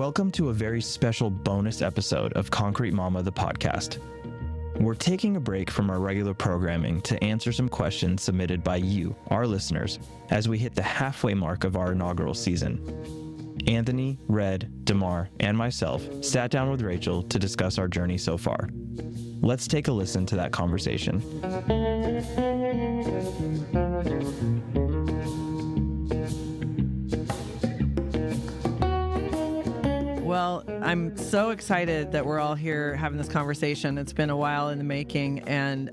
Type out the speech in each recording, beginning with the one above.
Welcome to a very special bonus episode of Concrete Mama, the podcast. We're taking a break from our regular programming to answer some questions submitted by you, our listeners, as we hit the halfway mark of our inaugural season. Anthony, Red, Demar, and myself sat down with Rachel to discuss our journey so far. Let's take a listen to that conversation. Well, I'm so excited that we're all here having this conversation. It's been a while in the making, and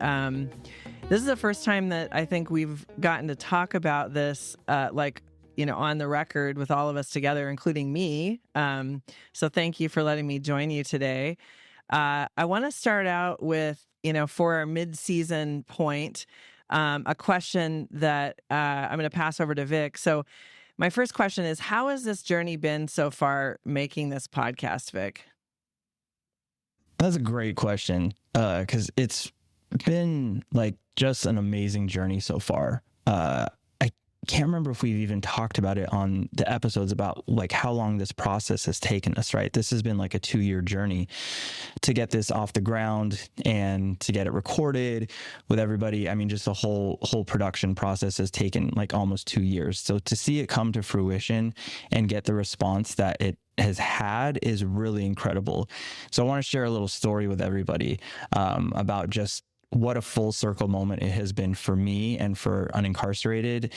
this is the first time that I think we've gotten to talk about this, on the record with all of us together, including me. So thank you for letting me join you today. I want to start out with, for our mid-season point, a question that I'm going to pass over to Vik. So my first question is, how has this journey been so far making this podcast, Vik? That's a great question, because it's been just an amazing journey so far. I can't remember if we've even talked about it on the episodes about how long this process has taken us, right? This has been a 2-year journey to get this off the ground and to get it recorded with everybody. I mean, just the whole production process has taken almost 2 years. So to see it come to fruition and get the response that it has had is really incredible. So I want to share a little story with everybody about just what a full circle moment it has been for me and for Unincarcerated.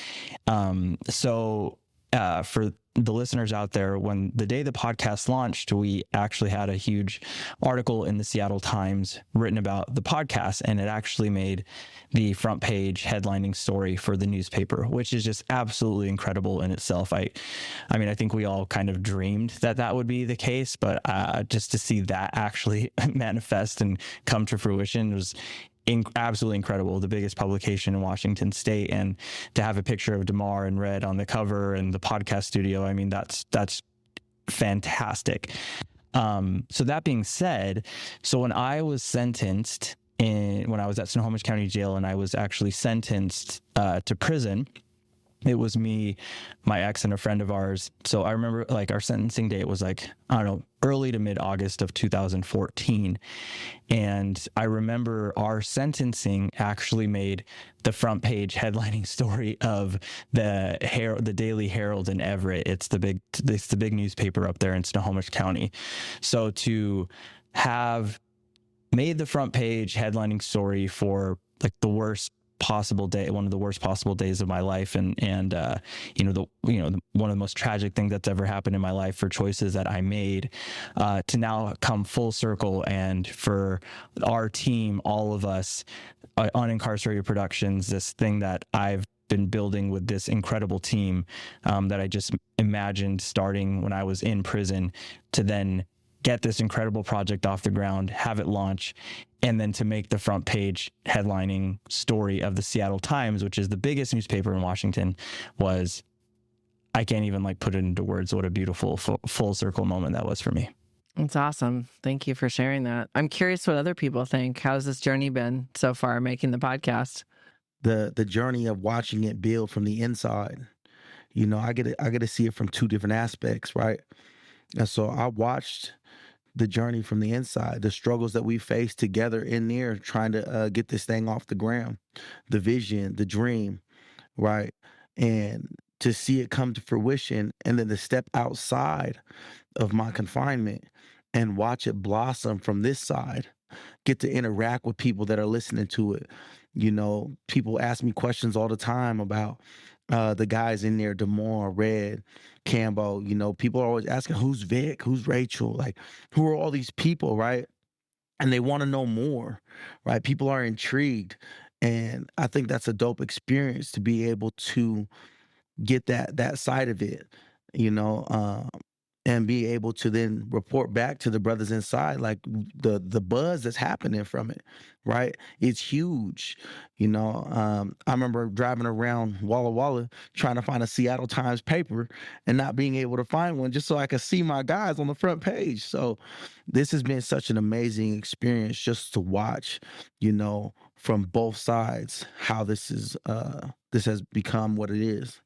For the listeners out there, when the day the podcast launched, we actually had a huge article in the Seattle Times written about the podcast, and it actually made the front page headlining story for the newspaper, which is just absolutely incredible in itself. I think we all kind of dreamed that would be the case, but just to see that actually manifest and come to fruition was absolutely incredible. The biggest publication in Washington State, and to have a picture of Demar and Red on the cover and the podcast studio, I mean, that's fantastic. So that being said, when I was sentenced when I was at Snohomish County Jail, and I was actually sentenced to prison, it was me, my ex, and a friend of ours. So I remember our sentencing date was early to mid-August of 2014. And I remember our sentencing actually made the front page headlining story of the Daily Herald in Everett. It's the big newspaper up there in Snohomish County. So to have made the front page headlining story for the worst possible day, one of the worst possible days of my life, and one of the most tragic things that's ever happened in my life for choices that I made, to now come full circle, and for our team, all of us, Unincarcerated Productions, this thing that I've been building with this incredible team that I just imagined starting when I was in prison, to then get this incredible project off the ground, have it launch, and then to make the front page headlining story of the Seattle Times, which is the biggest newspaper in Washington, was, I can't even put it into words what a beautiful full circle moment that was for me. It's awesome. Thank you for sharing that. I'm curious what other people think. How's this journey been so far making the podcast? The journey of watching it build from the inside. I get to see it from two different aspects, right? And so I watched the journey from the inside, the struggles that we faced together in there, trying to get this thing off the ground, the vision, the dream, right? And to see it come to fruition, and then to step outside of my confinement and watch it blossom from this side, get to interact with people that are listening to it. People ask me questions all the time about the guys in there, Demar, Red, Cambo. People are always asking, who's Vik? Who's Rachel? Who are all these people, right? And they want to know more, right? People are intrigued. And I think that's a dope experience to be able to get that side of it, and be able to then report back to the brothers inside, the buzz that's happening from it, right? It's huge. I remember driving around Walla Walla trying to find a Seattle Times paper and not being able to find one, just so I could see my guys on the front page. So this has been such an amazing experience just to watch, from both sides, how this has become what it is.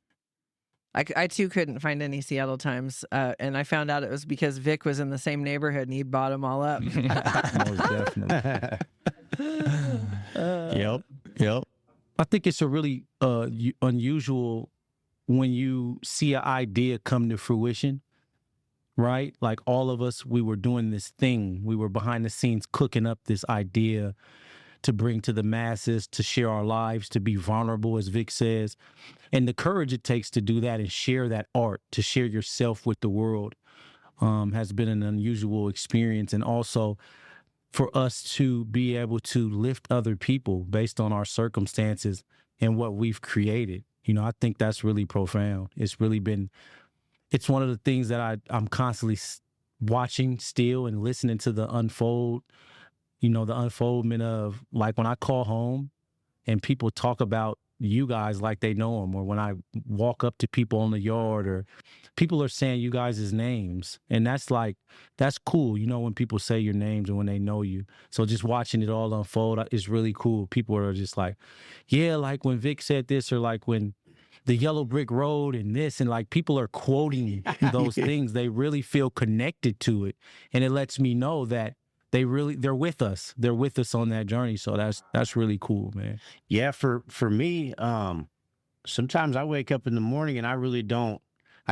I too couldn't find any Seattle Times, and I found out it was because Vic was in the same neighborhood and he bought them all up. Most definitely. Yep. I think it's a really unusual when you see an idea come to fruition, right? Like all of us, we were doing this thing. We were behind the scenes cooking up this idea to bring to the masses, to share our lives, to be vulnerable, as Vic says. And the courage it takes to do that and share that art, to share yourself with the world, has been an unusual experience. And also for us to be able to lift other people based on our circumstances and what we've created. You know, I think that's really profound. It's one of the things that I'm constantly watching still and listening to the unfoldment of, like, when I call home and people talk about you guys like they know them, or when I walk up to people in the yard, or people are saying you guys' names, and that's cool, you know, when people say your names and when they know you. So just watching it all unfold is really cool. People are just like, yeah, like when Vic said this, or like when the yellow brick road and this, and like people are quoting those things. They really feel connected to it, and it lets me know that they're with us. They're with us on that journey. So that's really cool, man. Yeah, for me, sometimes I wake up in the morning and I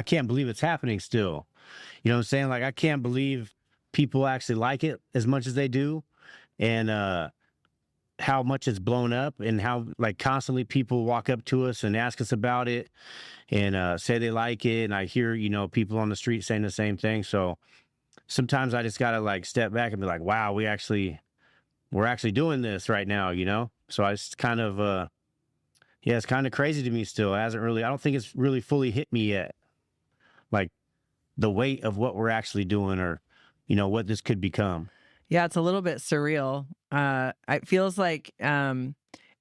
can't believe it's happening still. You know what I'm saying? Like, I can't believe people actually like it as much as they do, and how much it's blown up, and how, like, constantly people walk up to us and ask us about it and say they like it. And I hear, you know, people on the street saying the same thing. So sometimes I just gotta, like, step back and be like, wow, we're actually doing this right now, you know? So it's kind of, it's kind of crazy to me still. I don't think it's really fully hit me yet. Like, the weight of what we're actually doing, or, you know, what this could become. Yeah, it's a little bit surreal. It feels like, and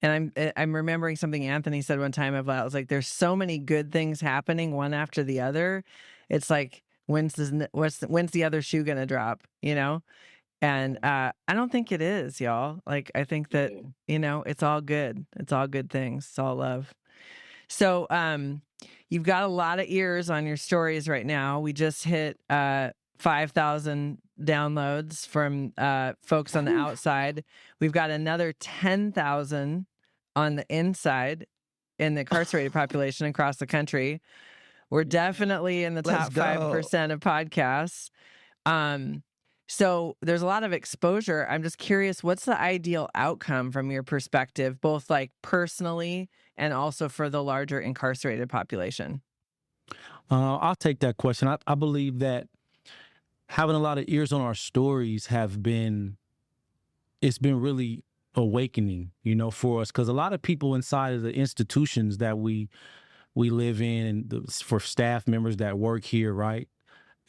I'm remembering something Anthony said one time about, it was like, there's so many good things happening one after the other. It's like, when's the other shoe gonna drop, you know? And I don't think it is, y'all. Like, I think that, you know, it's all good. It's all good things. It's all love. So you've got a lot of ears on your stories right now. We just hit 5,000 downloads from folks on the outside. We've got another 10,000 on the inside in the incarcerated population across the country. We're definitely in the top 5% of podcasts. So there's a lot of exposure. I'm just curious, what's the ideal outcome from your perspective, both like personally and also for the larger incarcerated population? I'll take that question. I believe that having a lot of ears on our stories it's been really awakening, you know, for us. Because a lot of people inside of the institutions that we live in, and for staff members that work here, right?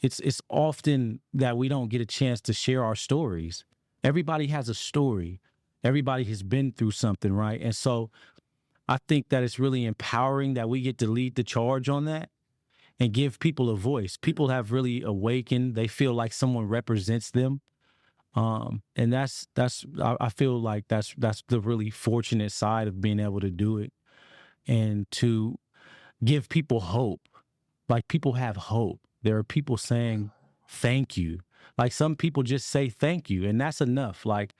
It's often that we don't get a chance to share our stories. Everybody has a story. Everybody has been through something, right? And so I think that it's really empowering that we get to lead the charge on that and give people a voice. People have really awakened. They feel like someone represents them. And I feel like that's the really fortunate side of being able to do it, and to give people hope. Like, people have hope. There are people saying thank you. Like, some people just say thank you, and that's enough. Like,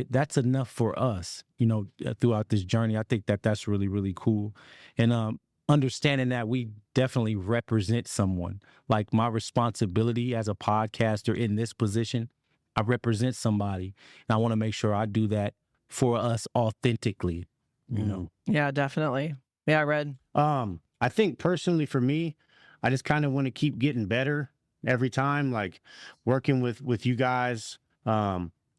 that's enough for us, you know, throughout this journey. I think that's really, really cool. And understanding that we definitely represent someone. Like, my responsibility as a podcaster in this position, I represent somebody, and I want to make sure I do that for us authentically, you know? Yeah, definitely. Yeah, Red. I think personally for me, I just kind of want to keep getting better every time, like working with you guys,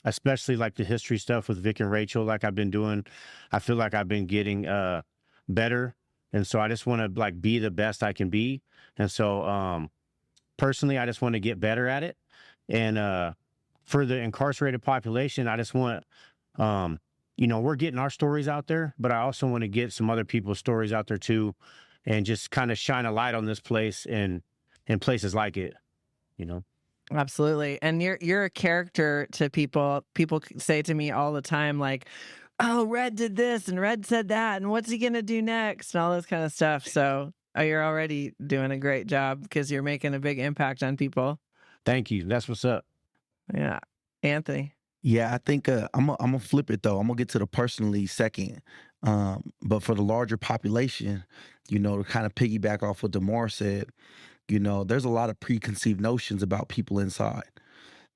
especially like the history stuff with Vik and Rachel, like I've been doing. I feel like I've been getting better. And so I just want to, like, be the best I can be. And so personally, I just want to get better at it. And for the incarcerated population, I just want, you know, we're getting our stories out there, but I also want to get some other people's stories out there too, and just kind of shine a light on this place and places like it, you know? Absolutely. And you're a character to people. People say to me all the time, like, oh, Red did this and Red said that, and what's he going to do next, and all this kind of stuff. So You're already doing a great job because you're making a big impact on people. Thank you. That's what's up. Yeah. Anthony. Yeah, I think I'm gonna flip it though. I'm gonna get to the personally second. But for the larger population, to kind of piggyback off what Demar said, there's a lot of preconceived notions about people inside.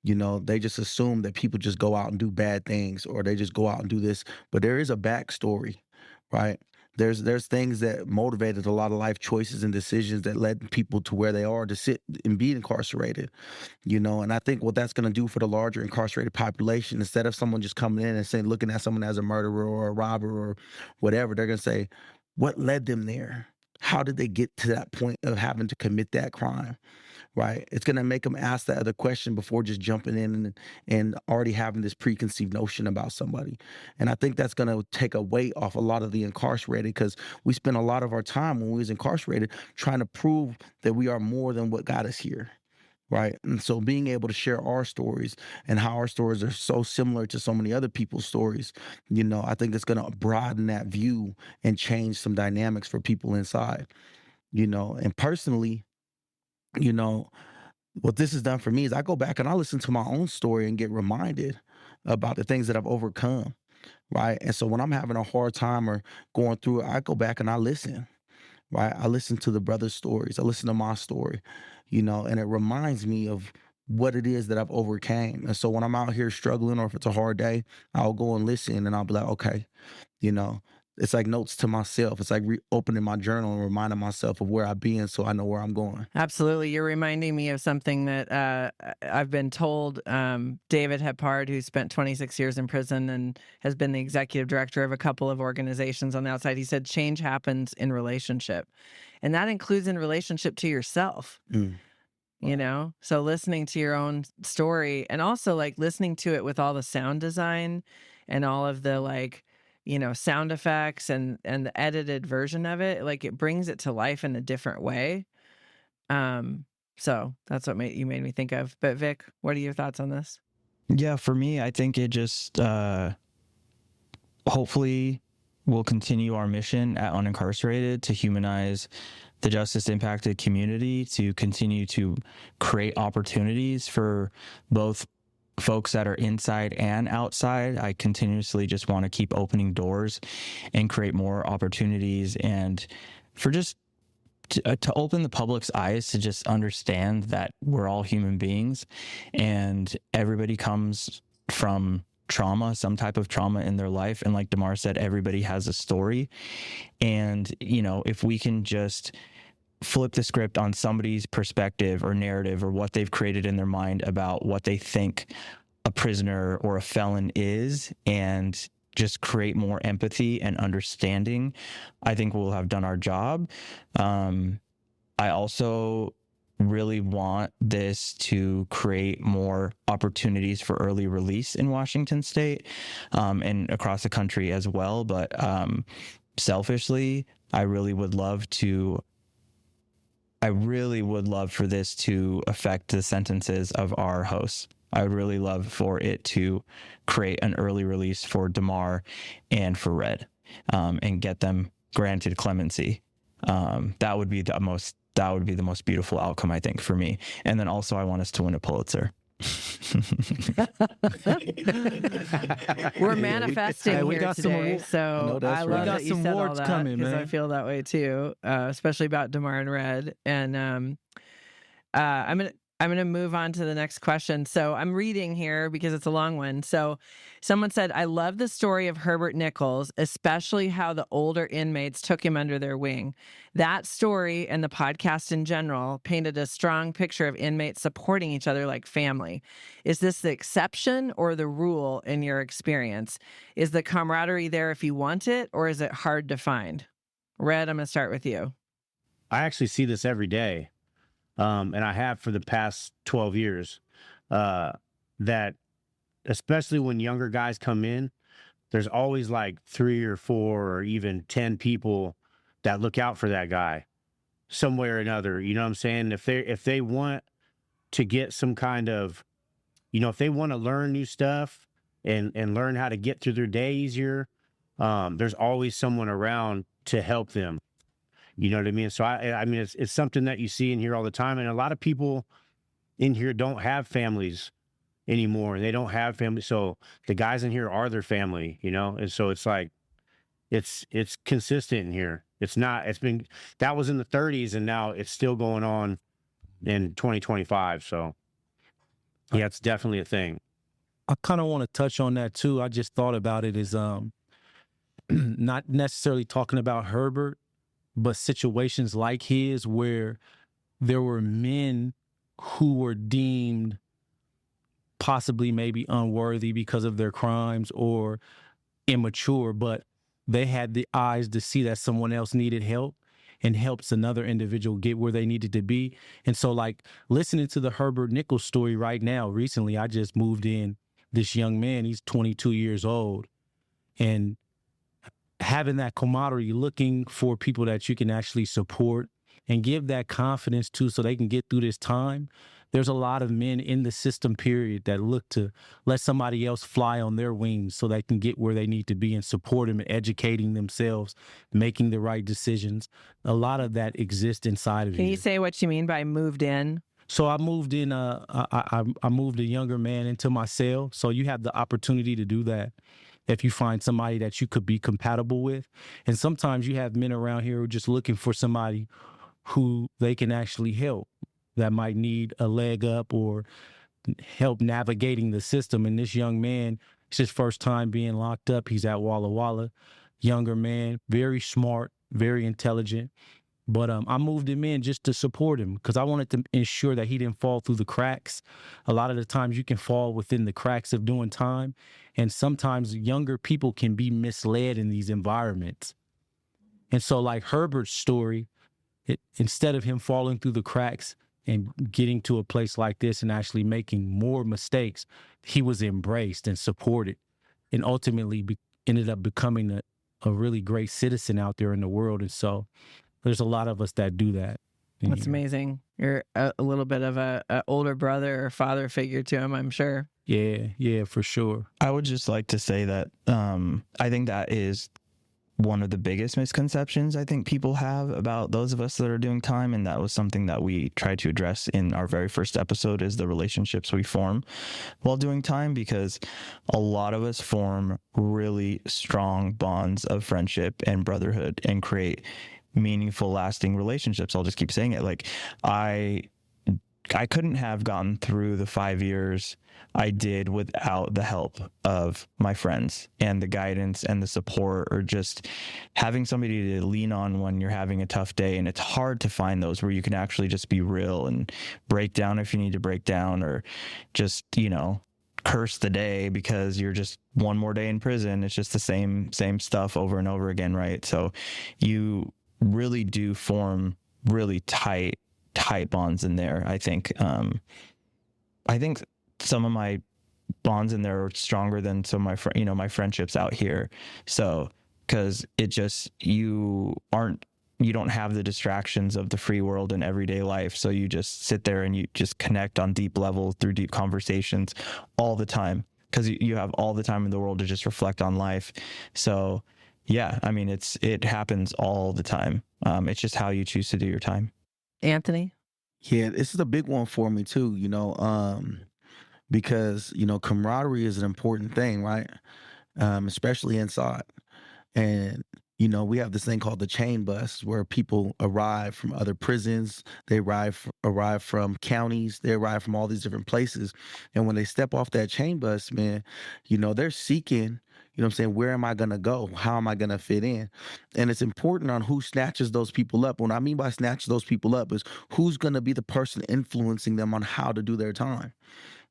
They just assume that people just go out and do bad things, or they just go out and do this. But there is a backstory, right? There's things that motivated a lot of life choices and decisions that led people to where they are to sit and be incarcerated. And I think what that's going to do for the larger incarcerated population, instead of someone just coming in and saying, looking at someone as a murderer or a robber or whatever, they're going to say, what led them there? How did they get to that point of having to commit that crime? Right? It's going to make them ask that other question before just jumping in and already having this preconceived notion about somebody. And I think that's going to take a weight off a lot of the incarcerated, because we spend a lot of our time when we was incarcerated trying to prove that we are more than what got us here. Right. And so being able to share our stories and how our stories are so similar to so many other people's stories, I think it's going to broaden that view and change some dynamics for people inside, and personally, what this has done for me is I go back and I listen to my own story and get reminded about the things that I've overcome. Right. And so when I'm having a hard time or going through it, I go back and I listen. Right. I listen to the brothers' stories. I listen to my story, and it reminds me of what it is that I've overcame. And so when I'm out here struggling, or if it's a hard day, I'll go and listen and I'll be like, okay, it's like notes to myself. It's like opening my journal and reminding myself of where I've been, so I know where I'm going. Absolutely. You're reminding me of something that I've been told. David Hepard, who spent 26 years in prison and has been the executive director of a couple of organizations on the outside, he said change happens in relationship. And that includes in relationship to yourself. So listening to your own story, and also like listening to it with all the sound design and all of the sound effects and the edited version of it, like it brings it to life in a different way. So that's what you made me think of. But Vic, what are your thoughts on this? Yeah, for me, I think it just hopefully will continue our mission at Unincarcerated to humanize the justice impacted community, to continue to create opportunities for both folks that are inside and outside. I continuously just want to keep opening doors and create more opportunities, and for just to open the public's eyes to just understand that we're all human beings and everybody comes from trauma, some type of trauma in their life. And like Demar said, everybody has a story. And, if we can just flip the script on somebody's perspective or narrative or what they've created in their mind about what they think a prisoner or a felon is, and just create more empathy and understanding, I think we'll have done our job. I also really want this to create more opportunities for early release in Washington State, and across the country as well. But selfishly, I really would love for this to affect the sentences of our hosts. I would really love for it to create an early release for Demar and for Red, and get them granted clemency. That would be the most beautiful outcome, I think, for me. And then also I want us to win a Pulitzer. We're manifesting we here got today, so I love that you said all that, because I feel that way too, especially about Demar and Red. And I'm gonna move on to the next question. So I'm reading here because it's a long one. So someone said, I love the story of Herbert Nichols, especially how the older inmates took him under their wing. That story and the podcast in general painted a strong picture of inmates supporting each other like family. Is this the exception or the rule in your experience? Is the camaraderie there if you want it, or is it hard to find? Red, I'm gonna start with you. I actually see this every day. And I have for the past 12 years, that especially when younger guys come in, there's always like 3 or 4 or even 10 people that look out for that guy some way or another. You know what I'm saying? If they want to get some kind of, if they want to learn new stuff and learn how to get through their day easier, there's always someone around to help them. You know what I mean? So I mean, it's something that you see in here all the time. And a lot of people in here don't have families anymore. They don't have family. So the guys in here are their family, you know? And so it's like, it's consistent in here. That was in the 30s and now it's still going on in 2025. So yeah, it's definitely a thing. I kind of want to touch on that too. I just thought about it as not necessarily talking about Herbert, but situations like his where there were men who were deemed possibly maybe unworthy because of their crimes or immature, but they had the eyes to see that someone else needed help and helps another individual get where they needed to be. And so like listening to the Herbert Nichols story right now, recently, I just moved in this young man, he's 22 years old, and having that camaraderie, looking for people that you can actually support and give that confidence to so they can get through this time. There's a lot of men in the system, period, that look to let somebody else fly on their wings so they can get where they need to be and support them and educating themselves, making the right decisions. A lot of that exists inside of you. Can you say what you mean by moved in? So I moved in, I moved a younger man into my cell. So you have the opportunity to do that if you find somebody that you could be compatible with. And sometimes you have men around here who are just looking for somebody who they can actually help, that might need a leg up or help navigating the system. And this young man, it's his first time being locked up. He's at Walla Walla, younger man, very smart, very intelligent. But I moved him in just to support him because I wanted to ensure that he didn't fall through the cracks. A lot of the times you can fall within the cracks of doing time. And sometimes younger people can be misled in these environments. And so like Herbert's story, instead of him falling through the cracks and getting to a place like this and actually making more mistakes, he was embraced and supported and ultimately ended up becoming a really great citizen out there in the world. And so there's a lot of us that do that. That's amazing. You're a little bit of a older brother or father figure to him, I'm sure. Yeah, for sure. I would just like to say that I think that is one of the biggest misconceptions I think people have about those of us that are doing time. And that was something that we tried to address in our very first episode, is the relationships we form while doing time, because a lot of us form really strong bonds of friendship and brotherhood and create meaningful, lasting relationships. I'll just keep saying it. Like I couldn't have gotten through the 5 years I did without the help of my friends and the guidance and the support, or just having somebody to lean on when you're having a tough day. And it's hard to find those where you can actually just be real and break down if you need to break down, or just, curse the day because you're just one more day in prison. It's just the same stuff over and over again, right? So you really do form really tight bonds in there. I think some of my bonds in there are stronger than some of my friendships out here. So, because it just, you don't have the distractions of the free world and everyday life. So you just sit there and you just connect on deep levels through deep conversations all the time, because you have all the time in the world to just reflect on life. So yeah, I mean, it happens all the time. It's just how you choose to do your time. Anthony? Yeah, this is a big one for me too, because, camaraderie is an important thing, right? Especially inside. And, we have this thing called the chain bus, where people arrive from other prisons. They arrive from counties. They arrive from all these different places. And when they step off that chain bus, man, they're seeking, where am I going to go? How am I going to fit in? And it's important on who snatches those people up. What I mean by snatch those people up is who's going to be the person influencing them on how to do their time.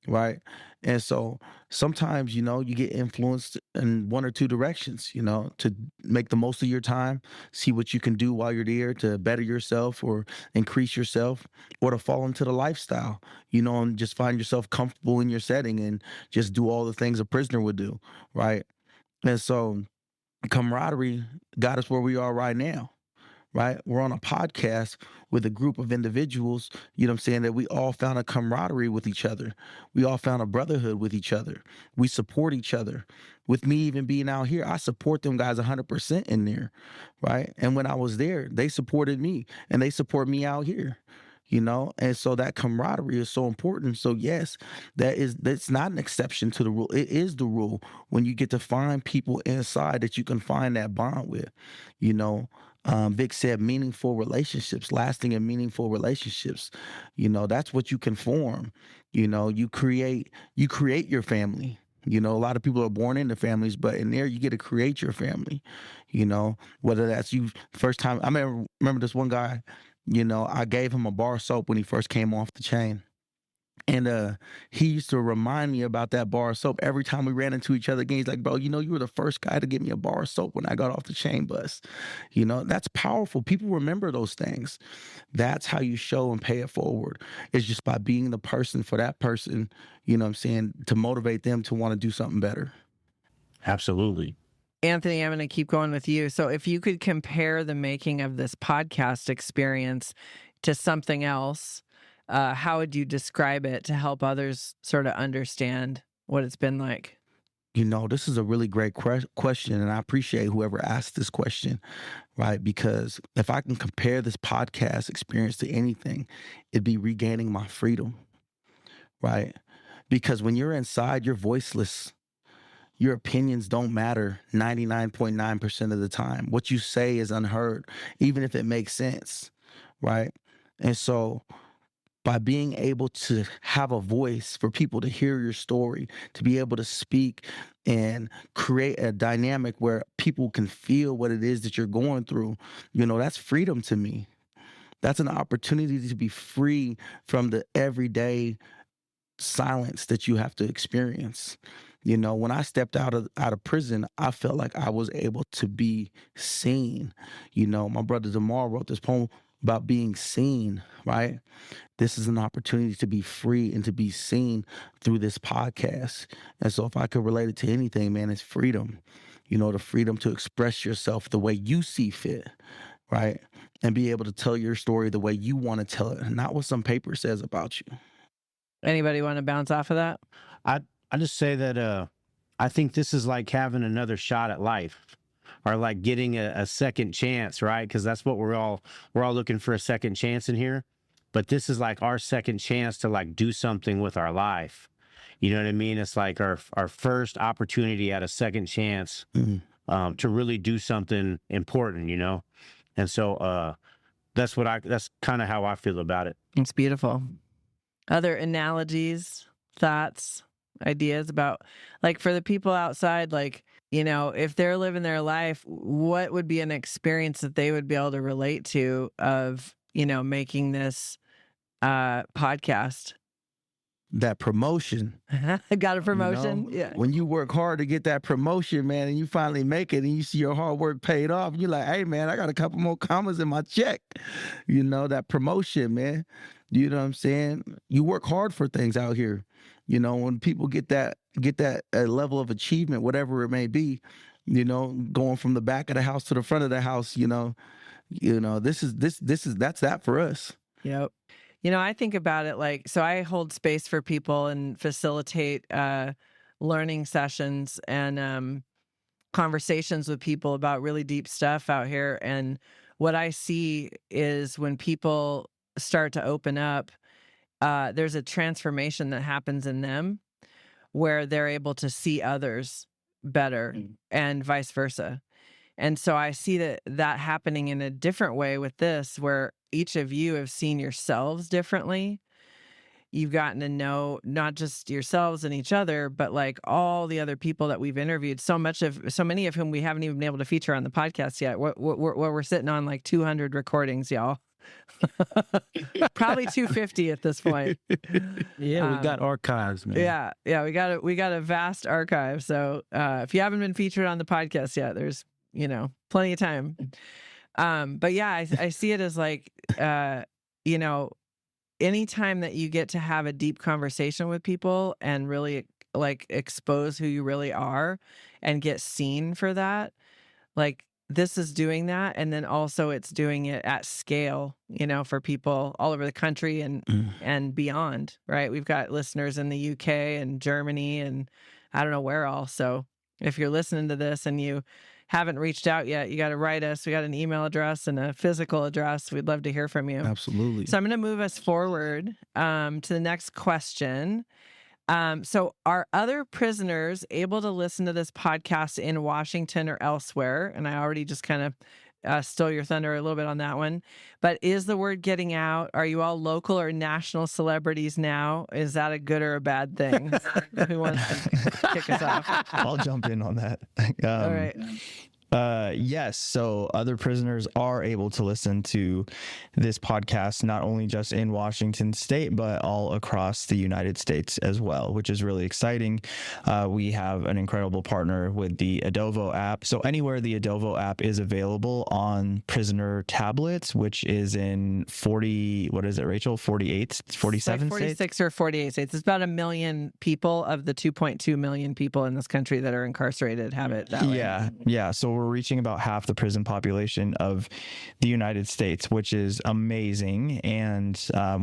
Right. And so sometimes, you get influenced in one or two directions, to make the most of your time, see what you can do while you're there to better yourself or increase yourself, or to fall into the lifestyle, and just find yourself comfortable in your setting and just do all the things a prisoner would do. Right. And so camaraderie got us where we are right now. right? We're on a podcast with a group of individuals, you know what I'm saying, that we all found a camaraderie with each other. We all found a brotherhood with each other. We support each other. With me even being out here, I support them guys 100% in there, right? And when I was there, they supported me and they support me out here. You know, and so that camaraderie is so important. So yes, that's not an exception to the rule. It is the rule when you get to find people inside that you can find that bond with. You know, Vic said meaningful relationships, lasting and meaningful relationships. You know, that's what you can form. You know, you create your family. You know, a lot of people are born into families, but in there you get to create your family. You know, whether that's you first time. I remember this one guy. You know, I gave him a bar of soap when he first came off the chain. And he used to remind me about that bar of soap every time we ran into each other again. He's like, bro, you know, you were the first guy to give me a bar of soap when I got off the chain bus. You know, that's powerful. People remember those things. That's how you show and pay it forward. It's just by being the person for that person, you know what I'm saying, to motivate them to want to do something better. Absolutely. Anthony, I'm going to keep going with you. So if you could compare the making of this podcast experience to something else, how would you describe it to help others sort of understand what it's been like? You know, this is a really great question, and I appreciate whoever asked this question, right? Because if I can compare this podcast experience to anything, it'd be regaining my freedom, right? Because when you're inside, you're voiceless. Your opinions don't matter 99.9% of the time. What you say is unheard, even if it makes sense, right? And so by being able to have a voice for people to hear your story, to be able to speak and create a dynamic where people can feel what it is that you're going through, you know, that's freedom to me. That's an opportunity to be free from the everyday silence that you have to experience. You know, when I stepped out of prison, I felt like I was able to be seen. You know, my brother Demar wrote this poem about being seen, right? This is an opportunity to be free and to be seen through this podcast. And so if I could relate it to anything, man, it's freedom. You know, the freedom to express yourself the way you see fit, right? And be able to tell your story the way you want to tell it, not what some paper says about you. Anybody want to bounce off of that? I just say that I think this is like having another shot at life, or like getting a second chance, right? Because that's what we're all looking for, a second chance in here. But this is like our second chance to like do something with our life. You know what I mean? It's like our first opportunity at a second chance to really do something important, you know? And so that's kind of how I feel about it. It's beautiful. Other analogies, thoughts, ideas about, like, for the people outside, like, you know, if they're living their life, what would be an experience that they would be able to relate to of, you know, making this podcast? That promotion. Got a promotion? You know? Yeah. When you work hard to get that promotion, man, and you finally make it and you see your hard work paid off, and you're like, hey, man, I got a couple more commas in my check. You know, that promotion, man. You know what I'm saying? You work hard for things out here. You know, when people get that level of achievement, whatever it may be, you know, going from the back of the house to the front of the house, you know, that's that for us. Yep. You know, I think about it like, so I hold space for people and facilitate learning sessions and conversations with people about really deep stuff out here. And what I see is when people start to open up, there's a transformation that happens in them where they're able to see others better and vice versa. And so I see that happening in a different way with this, where each of you have seen yourselves differently. You've gotten to know not just yourselves and each other, but like all the other people that we've interviewed, so many of whom we haven't even been able to feature on the podcast yet. We're sitting on like 200 recordings, y'all. Probably 250 at this point. Yeah, we got archives, man. Yeah, we got a vast archive. So if you haven't been featured on the podcast yet, there's, you know, plenty of time. But yeah, I see it as like, you know, anytime that you get to have a deep conversation with people and really like expose who you really are and get seen for that, like this is doing that, and then also it's doing it at scale, for people all over the country and beyond, right? We've got listeners in the UK and Germany and I don't know where all. So if you're listening to this and you haven't reached out yet, you got to write us. We got an email address and a physical address. We'd love to hear from you. Absolutely. So I'm going to move us forward to the next question. So are other prisoners able to listen to this podcast in Washington or elsewhere? And I already just kind of stole your thunder a little bit on that one. But is the word getting out? Are you all local or national celebrities now? Is that a good or a bad thing? Who wants to kick us off? I'll jump in on that. All right. Yes. So other prisoners are able to listen to this podcast, not only just in Washington state, but all across the United States as well, which is really exciting. We have an incredible partner with the Adovo app. So anywhere the Adovo app is available on prisoner tablets, which is in 40, what is it, Rachel? 48, 47 like 46 states? or 48 states. It's about 1 million people of the 2.2 million people in this country that are incarcerated have it that way. Yeah. So we're reaching about half the prison population of the United States, which is amazing. And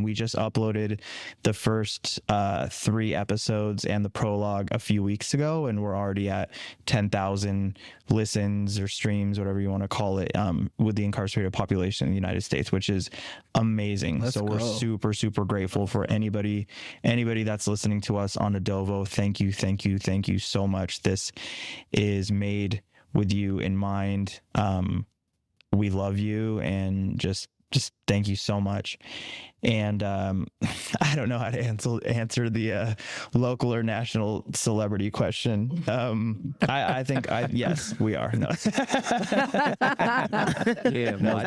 we just uploaded the first 3 episodes and the prologue a few weeks ago, and we're already at 10,000 listens or streams, whatever you want to call it, with the incarcerated population in the United States, which is amazing. We're super, super grateful for anybody that's listening to us on Adovo. Thank you so much. This is made with you in mind. We love you, and just thank you so much. And I don't know how to answer the local or national celebrity question. I think yes, we are. No. I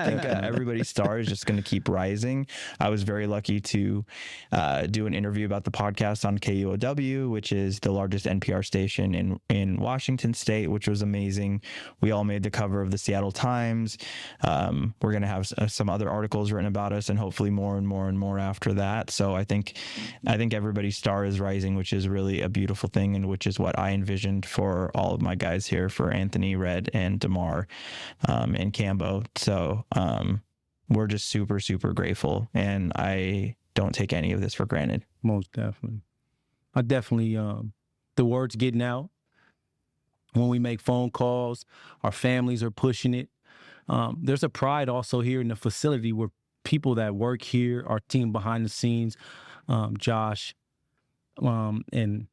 think everybody's star is just going to keep rising. I was very lucky to do an interview about the podcast on KUOW, which is the largest NPR station in Washington State, which was amazing. We all made the cover of the Seattle Times. We're going to have some other articles written about us, and hopefully more and more after that. So I think everybody's star is rising, which is really a beautiful thing, and which is what I envisioned for all of my guys here, for Anthony, Red, and Demar, and Cambo. So we're just super, super grateful, and I don't take any of this for granted. Most definitely. I definitely, the word's getting out. When we make phone calls, our families are pushing it. There's a pride also here in the facility where people that work here, our team behind the scenes, Josh and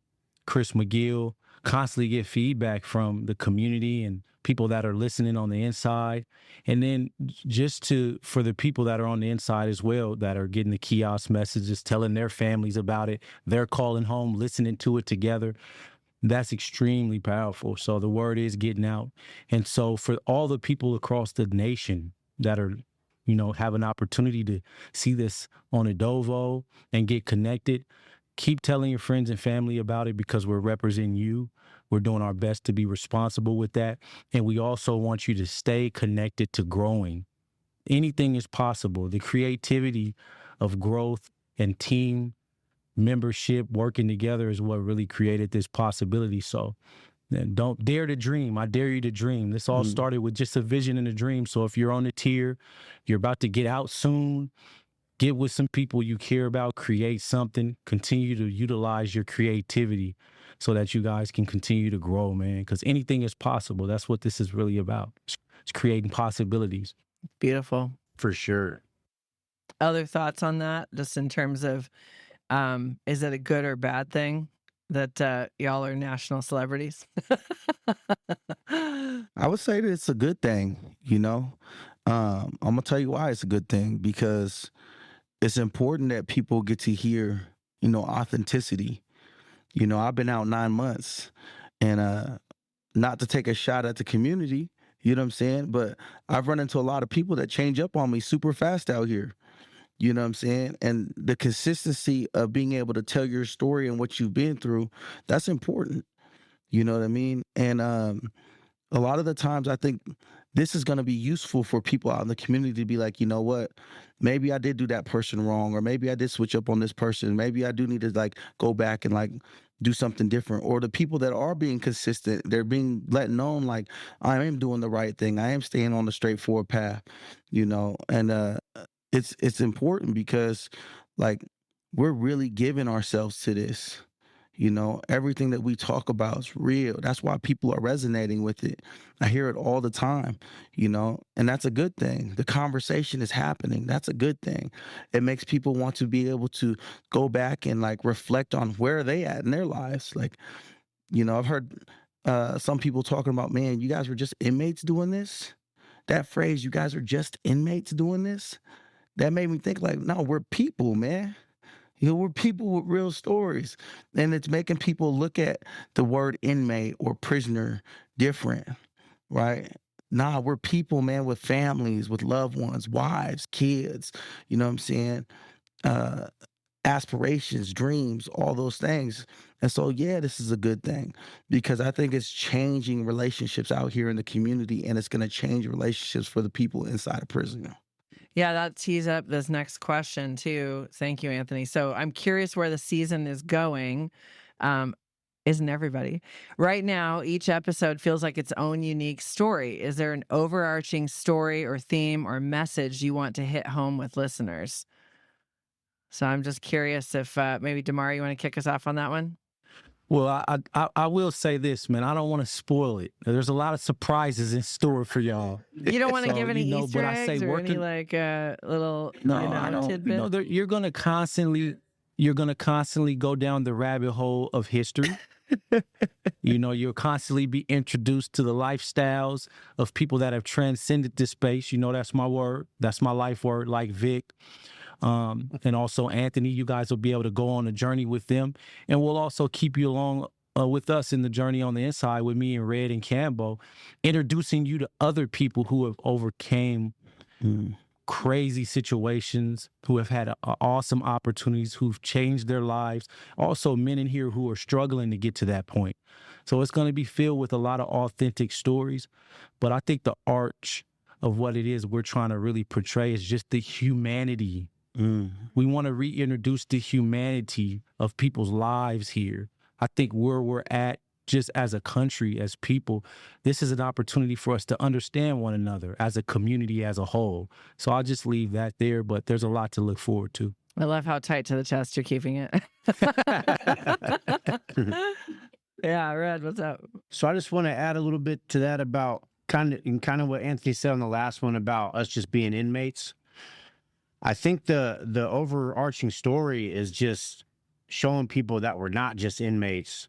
Chris McGill, constantly get feedback from the community and people that are listening on the inside. And then for the people that are on the inside as well, that are getting the kiosk messages, telling their families about it, they're calling home, listening to it together. That's extremely powerful. So the word is getting out. And so for all the people across the nation that are, have an opportunity to see this on Adovo and get connected, keep telling your friends and family about it, because we're representing you. We're doing our best to be responsible with that. And we also want you to stay connected to growing. Anything is possible. The creativity of growth and team membership, working together, is what really created this possibility. So don't dare to dream. I dare you to dream. This all started with just a vision and a dream. So if you're on the tier, you're about to get out soon, get with some people you care about, create something, continue to utilize your creativity so that you guys can continue to grow, man, because anything is possible. That's what this is really about. It's creating possibilities. Beautiful. For sure. Other thoughts on that, just in terms of, is it a good or bad thing that y'all are national celebrities? I would say that it's a good thing, I'm going to tell you why it's a good thing, because it's important that people get to hear, authenticity. I've been out 9 months, and not to take a shot at the community, you know what I'm saying? But I've run into a lot of people that change up on me super fast out here. You know what I'm saying? And the consistency of being able to tell your story and what you've been through, that's important. You know what I mean? And a lot of the times I think this is going to be useful for people out in the community to be like, you know what? Maybe I did do that person wrong, or maybe I did switch up on this person. Maybe I do need to go back and do something different, or the people that are being consistent, they're being let known like, I am doing the right thing, I am staying on the straightforward path, and it's important because like we're really giving ourselves to this. Everything that we talk about is real. That's why people are resonating with it. I hear it all the time, and that's a good thing. The conversation is happening. That's a good thing. It makes people want to be able to go back and like reflect on where are they at in their lives. Like, I've heard some people talking about, man, you guys were just inmates doing this. That phrase, you guys are just inmates doing this. That made me think like, no, we're people, man. We're people with real stories. And it's making people look at the word inmate or prisoner different, right? Nah, we're people, man, with families, with loved ones, wives, kids, you know what I'm saying? Uh, Aspirations, dreams, all those things. And so, yeah, this is a good thing because I think it's changing relationships out here in the community, and it's going to change relationships for the people inside of prison. Yeah, that tees up this next question too. Thank you, Anthony. So I'm curious where the season is going. Isn't everybody? Right now, each episode feels like its own unique story. Is there an overarching story or theme or message you want to hit home with listeners? So I'm just curious if maybe Demar, you want to kick us off on that one? Well, I will say this, man. I don't want to spoil it. There's a lot of surprises in store for y'all. You don't want to So, give any Easter but I say eggs or any like little I don't. tidbit? You're gonna constantly go down the rabbit hole of history. You'll constantly be introduced to the lifestyles of people that have transcended this space. That's my word. That's my life word, like Vik. And also Anthony, you guys will be able to go on a journey with them. And we'll also keep you along with us in the journey on the inside with me and Red and Cambo, introducing you to other people who have overcame crazy situations, who have had awesome opportunities, who've changed their lives. Also men in here who are struggling to get to that point. So it's going to be filled with a lot of authentic stories. But I think the arch of what it is we're trying to really portray is just the humanity. We want to reintroduce the humanity of people's lives here. I think where we're at, just as a country, as people, this is an opportunity for us to understand one another as a community as a whole. So I'll just leave that there, but there's a lot to look forward to. I love how tight to the chest you're keeping it. Yeah, Red, what's up? So I just want to add a little bit to that about kind of what Anthony said on the last one about us just being inmates. I think the overarching story is just showing people that we're not just inmates,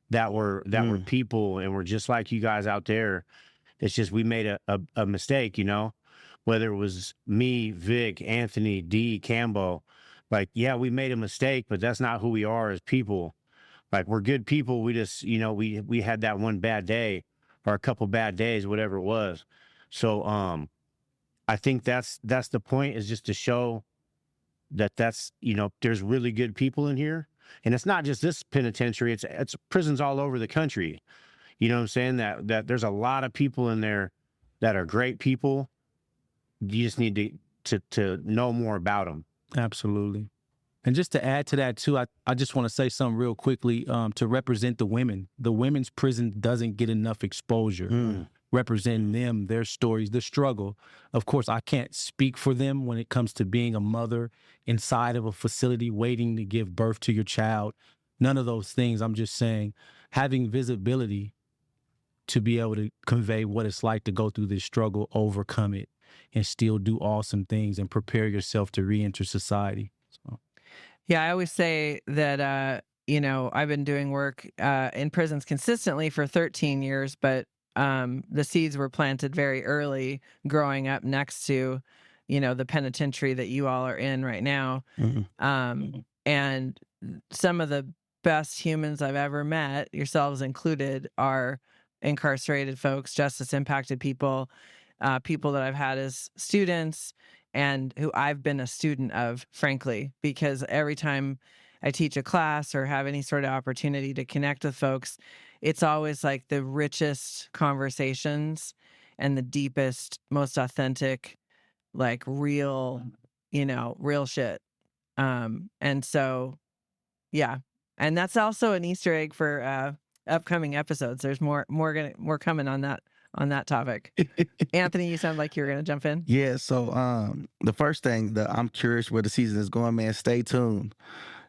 that we're people, and we're just like you guys out there. It's just we made a mistake, whether it was me, Vik, Anthony, D, Cambo. Like, yeah, we made a mistake, but that's not who we are as people. Like, we're good people. We just, we had that one bad day or a couple bad days, whatever it was. So, I think that's the point, is just to show that's, there's really good people in here. And it's not just this penitentiary, it's prisons all over the country. You know what I'm saying? That there's a lot of people in there that are great people. You just need to know more about them. Absolutely. And just to add to that too, I just want to say something real quickly to represent the women. The women's prison doesn't get enough exposure. Representing them, their stories, the struggle. Of course, I can't speak for them when it comes to being a mother inside of a facility waiting to give birth to your child. None of those things. I'm just saying having visibility to be able to convey what it's like to go through this struggle, overcome it, and still do awesome things and prepare yourself to re-enter society. So. Yeah, I always say that, I've been doing work in prisons consistently for 13 years, but the seeds were planted very early growing up next to, the penitentiary that you all are in right now. And some of the best humans I've ever met, yourselves included, are incarcerated folks, justice impacted people, people that I've had as students and who I've been a student of, frankly, because every time I teach a class or have any sort of opportunity to connect with folks, it's always like the richest conversations and the deepest, most authentic, like real shit. And so, yeah, And that's also an Easter egg for upcoming episodes. There's more coming on that topic. Anthony, you sound like you're gonna jump in. Yeah, so the first thing that I'm curious where the season is going, man, stay tuned.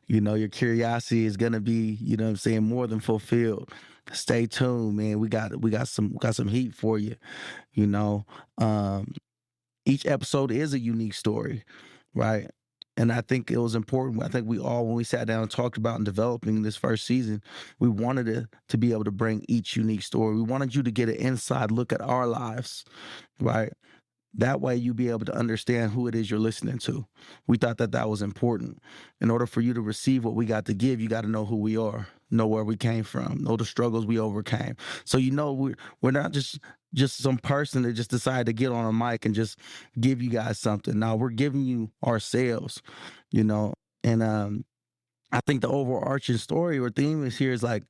You know, your curiosity is gonna be, you know what I'm saying, more than fulfilled. Stay tuned, man. We got some heat for you. You know, each episode is a unique story, right? And I think it was important. I think we all, when we sat down and talked about and developing this first season, we wanted to be able to bring each unique story. We wanted you to get an inside look at our lives, right? That way you be able to understand who it is you're listening to. We thought that was important. In order for you to receive what we got to give, you got to know who we are, know where we came from, know the struggles we overcame. So you know we're not just some person that just decided to get on a mic and just give you guys something. Now we're giving you ourselves, you know. And I think the overarching story or theme is here is like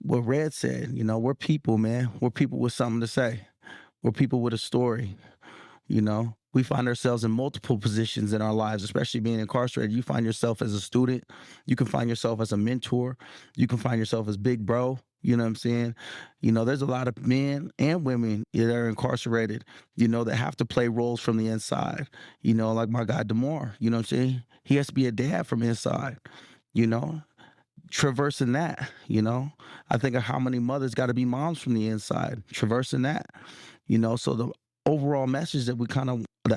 what Red said, you know, we're people, man. We're people with something to say. We're people with a story. You know, we find ourselves in multiple positions in our lives, especially being incarcerated. You find yourself as a student. You can find yourself as a mentor. You can find yourself as big bro. You know what I'm saying? You know, there's a lot of men and women that are incarcerated, you know, that have to play roles from the inside. You know, like my guy Demar, you know what I'm saying? He has to be a dad from inside, you know, traversing that, you know. I think of how many mothers got to be moms from the inside, traversing that, you know. So the overall message that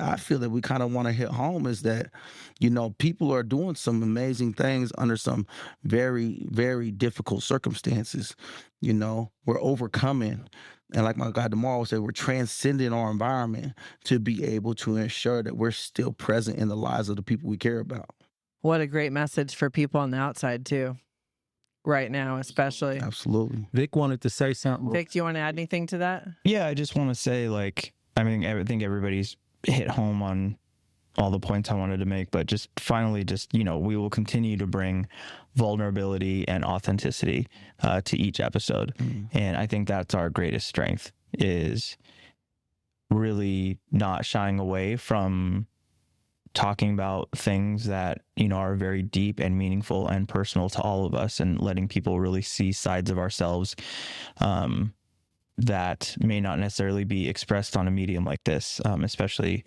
I feel that we kind of want to hit home is that, you know, people are doing some amazing things under some very, very difficult circumstances. You know, we're overcoming. And like my guy Demar would say, we're transcending our environment to be able to ensure that we're still present in the lives of the people we care about. What a great message for people on the outside too, right now especially. Absolutely. Vic wanted to say something. Vic, do you want to add anything to that? Yeah, I just want to say, like, I mean, I think everybody's hit home on all the points I wanted to make, but just finally, you know, we will continue to bring vulnerability and authenticity to each episode. And I think that's our greatest strength, is really not shying away from talking about things that, you know, are very deep and meaningful and personal to all of us, and letting people really see sides of ourselves that may not necessarily be expressed on a medium like this, especially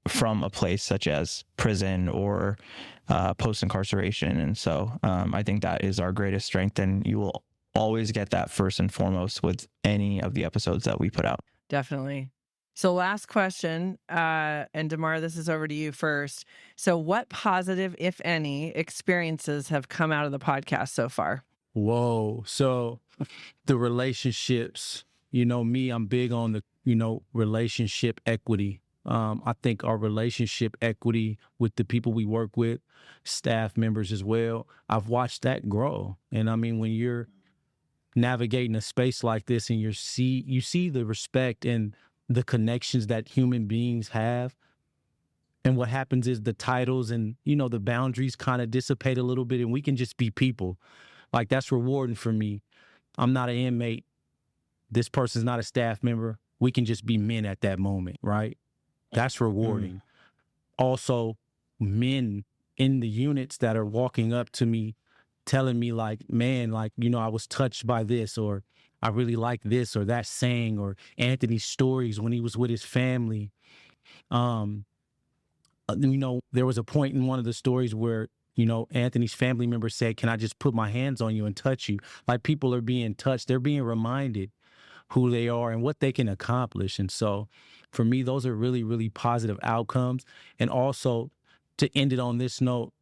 from a place such as prison or post-incarceration. And so I think that is our greatest strength, and you will always get that first and foremost with any of the episodes that we put out. Definitely. So last question, and Demar, this is over to you first. So what positive, if any, experiences have come out of the podcast so far? Whoa. So the relationships, you know, I'm big on the, you know, relationship equity. I think our relationship equity with the people we work with, staff members as well, I've watched that grow. And I mean, when you're navigating a space like this and you see the respect and the connections that human beings have, and what happens is the titles and, you know, the boundaries kind of dissipate a little bit, and we can just be people. Like, that's rewarding for me. I'm not an inmate. This person's not a staff member. We can just be men at that moment, right? That's rewarding. Also, men in the units that are walking up to me, telling me like, man, like, you know, I was touched by this, or I really like this or that saying, or Anthony's stories when he was with his family. You know, there was a point in one of the stories where, you know, Anthony's family member said, can I just put my hands on you and touch you? Like, people are being touched. They're being reminded who they are and what they can accomplish. And so for me, those are really, really positive outcomes. And also, to end it on this note,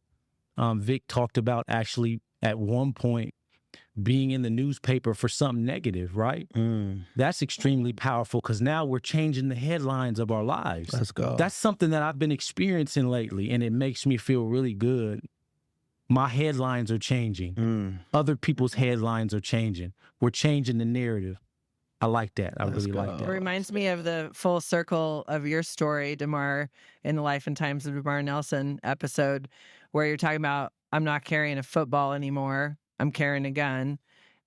Vic talked about actually at one point being in the newspaper for something negative, right? That's extremely powerful, because now we're changing the headlines of our lives. Let's go. That's something that I've been experiencing lately, and it makes me feel really good. My headlines are changing. Other people's headlines are changing. We're changing the narrative. I like that. I really like It that. reminds me of the full circle of your story, Demar, in the Life and Times of Demar Nelson episode, where you're talking about, I'm not carrying a football anymore. I'm carrying a gun.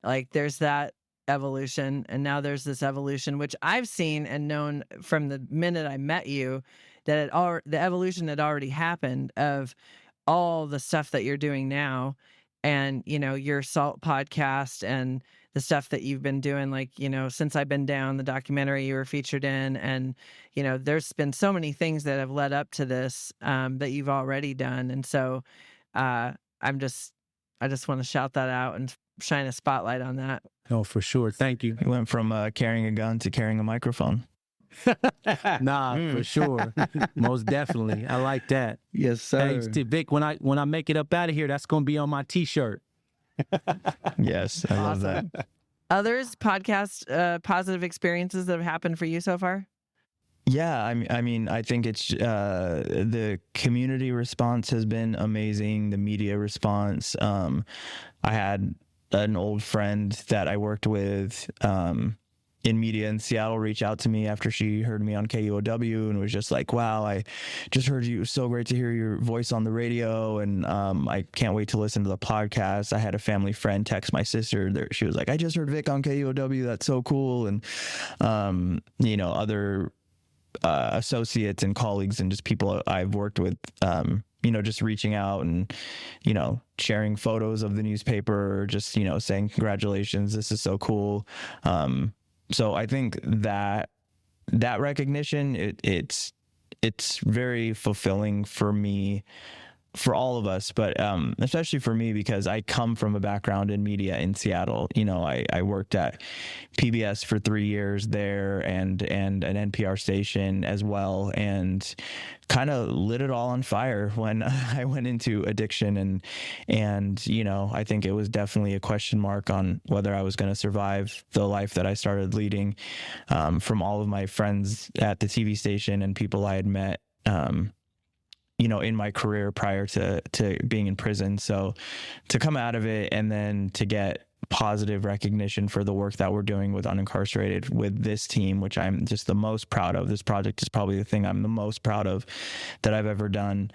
Like, there's that evolution. And now there's this evolution, which I've seen and known from the minute I met you, that the evolution had already happened of all the stuff that you're doing now. and, your SALT podcast and the stuff that you've been doing, like, Since I've Been Down, the documentary you were featured in. And, there's been so many things that have led up to this that you've already done. And so I just want to shout that out and shine a spotlight on that. Oh, for sure. Thank you. We went from carrying a gun to carrying a microphone. Nah, for sure. Most definitely. I like that. Yes, sir. Hey, Vic, when I make it up out of here, that's going to be on my T-shirt. Yes, I love that. Others podcast positive experiences that have happened for you so far? Yeah, I mean, I think it's the community response has been amazing. The media response. I had an old friend that I worked with in media in Seattle reach out to me after she heard me on KUOW and was just like, wow, I just heard you. It was so great to hear your voice on the radio. And I can't wait to listen to the podcast. I had a family friend text my sister there. She was like, I just heard Vic on KUOW. That's so cool. And, other associates and colleagues and just people I've worked with, just reaching out and, sharing photos of the newspaper or just, saying congratulations, this is so cool. So I think that recognition, it's very fulfilling for me, for all of us, but especially for me because I come from a background in media in Seattle. I worked at PBS for 3 years there and an NPR station as well, and kind of lit it all on fire when I went into addiction. And I think it was definitely a question mark on whether I was going to survive the life that I started leading, from all of my friends at the TV station and people I had met, in my career prior to being in prison. So to come out of it and then to get positive recognition for the work that we're doing with Unincarcerated with this team, which I'm just the most proud of. This project is probably the thing I'm the most proud of that I've ever done.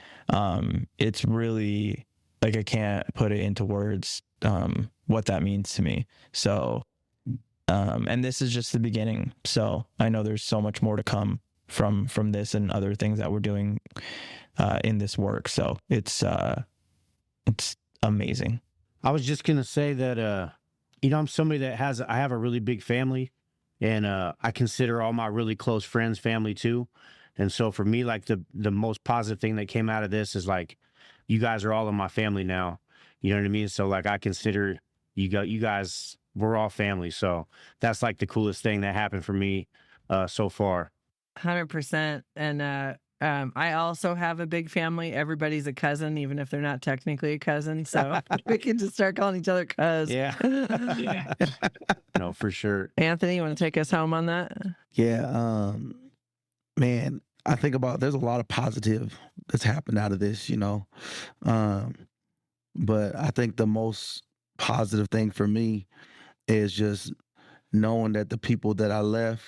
It's really like, I can't put it into words, what that means to me. So, and this is just the beginning. So I know there's so much more to come from this and other things that we're doing in this work. So it's amazing. I was just going to say that, I'm somebody that I have a really big family, and I consider all my really close friends family too. And so for me, like the most positive thing that came out of this is like, you guys are all in my family now. You know what I mean? So like, I consider you guys, we're all family. So that's like the coolest thing that happened for me so far. 100%. And I also have a big family. Everybody's a cousin, even if they're not technically a cousin. So we can just start calling each other cuz. Yeah. Yeah. No, for sure. Anthony, you want to take us home on that? Yeah. Man, I think there's a lot of positive that's happened out of this, but I think the most positive thing for me is just knowing that the people that I left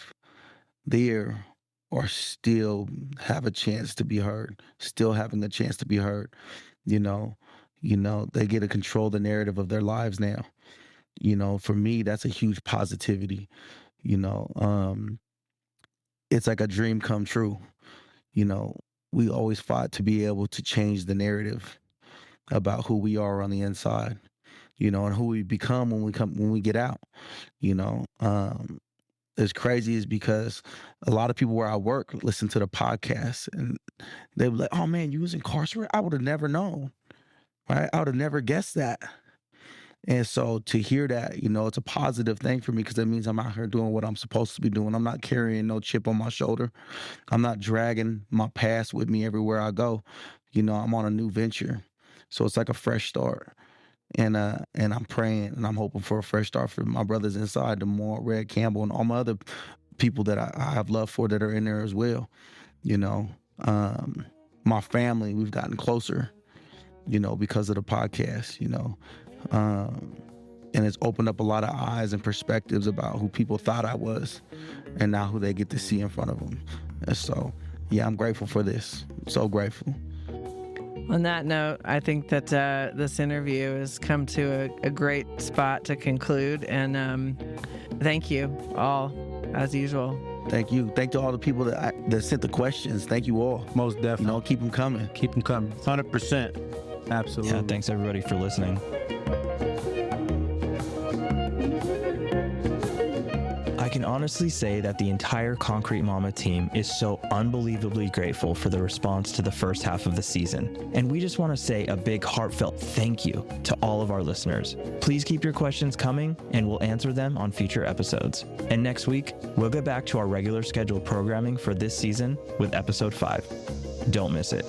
there or still have a chance to be heard, still having a chance to be heard. They get to control the narrative of their lives now. For me, that's a huge positivity. It's like a dream come true. We always fought to be able to change the narrative about who we are on the inside, and who we become when we get out. As crazy is because a lot of people where I work listen to the podcast and they were like, oh man, you was incarcerated? I would have never known, right? I would have never guessed that. And so to hear that, it's a positive thing for me because that means I'm out here doing what I'm supposed to be doing. I'm not carrying no chip on my shoulder. I'm not dragging my past with me everywhere I go. I'm on a new venture. So it's like a fresh start. And I'm praying and I'm hoping for a fresh start for my brothers inside, Demar, Red Campbell, and all my other people that I have love for that are in there as well. My family, we've gotten closer, because of the podcast, and it's opened up a lot of eyes and perspectives about who people thought I was and now who they get to see in front of them. And so, yeah, I'm grateful for this. I'm so grateful. On that note, I think that this interview has come to a great spot to conclude. And thank you all, as usual. Thank you. Thank you to all the people that sent the questions. Thank you all. Most definitely. Keep them coming. Keep them coming. 100%. Absolutely. Yeah, thanks everybody for listening. can honestly say that the entire Concrete Mama team is so unbelievably grateful for the response to the first half of the season. And we just want to say a big heartfelt thank you to all of our listeners. Please keep your questions coming and we'll answer them on future episodes. And next week, we'll get back to our regular scheduled programming for this season with episode 5. Don't miss it.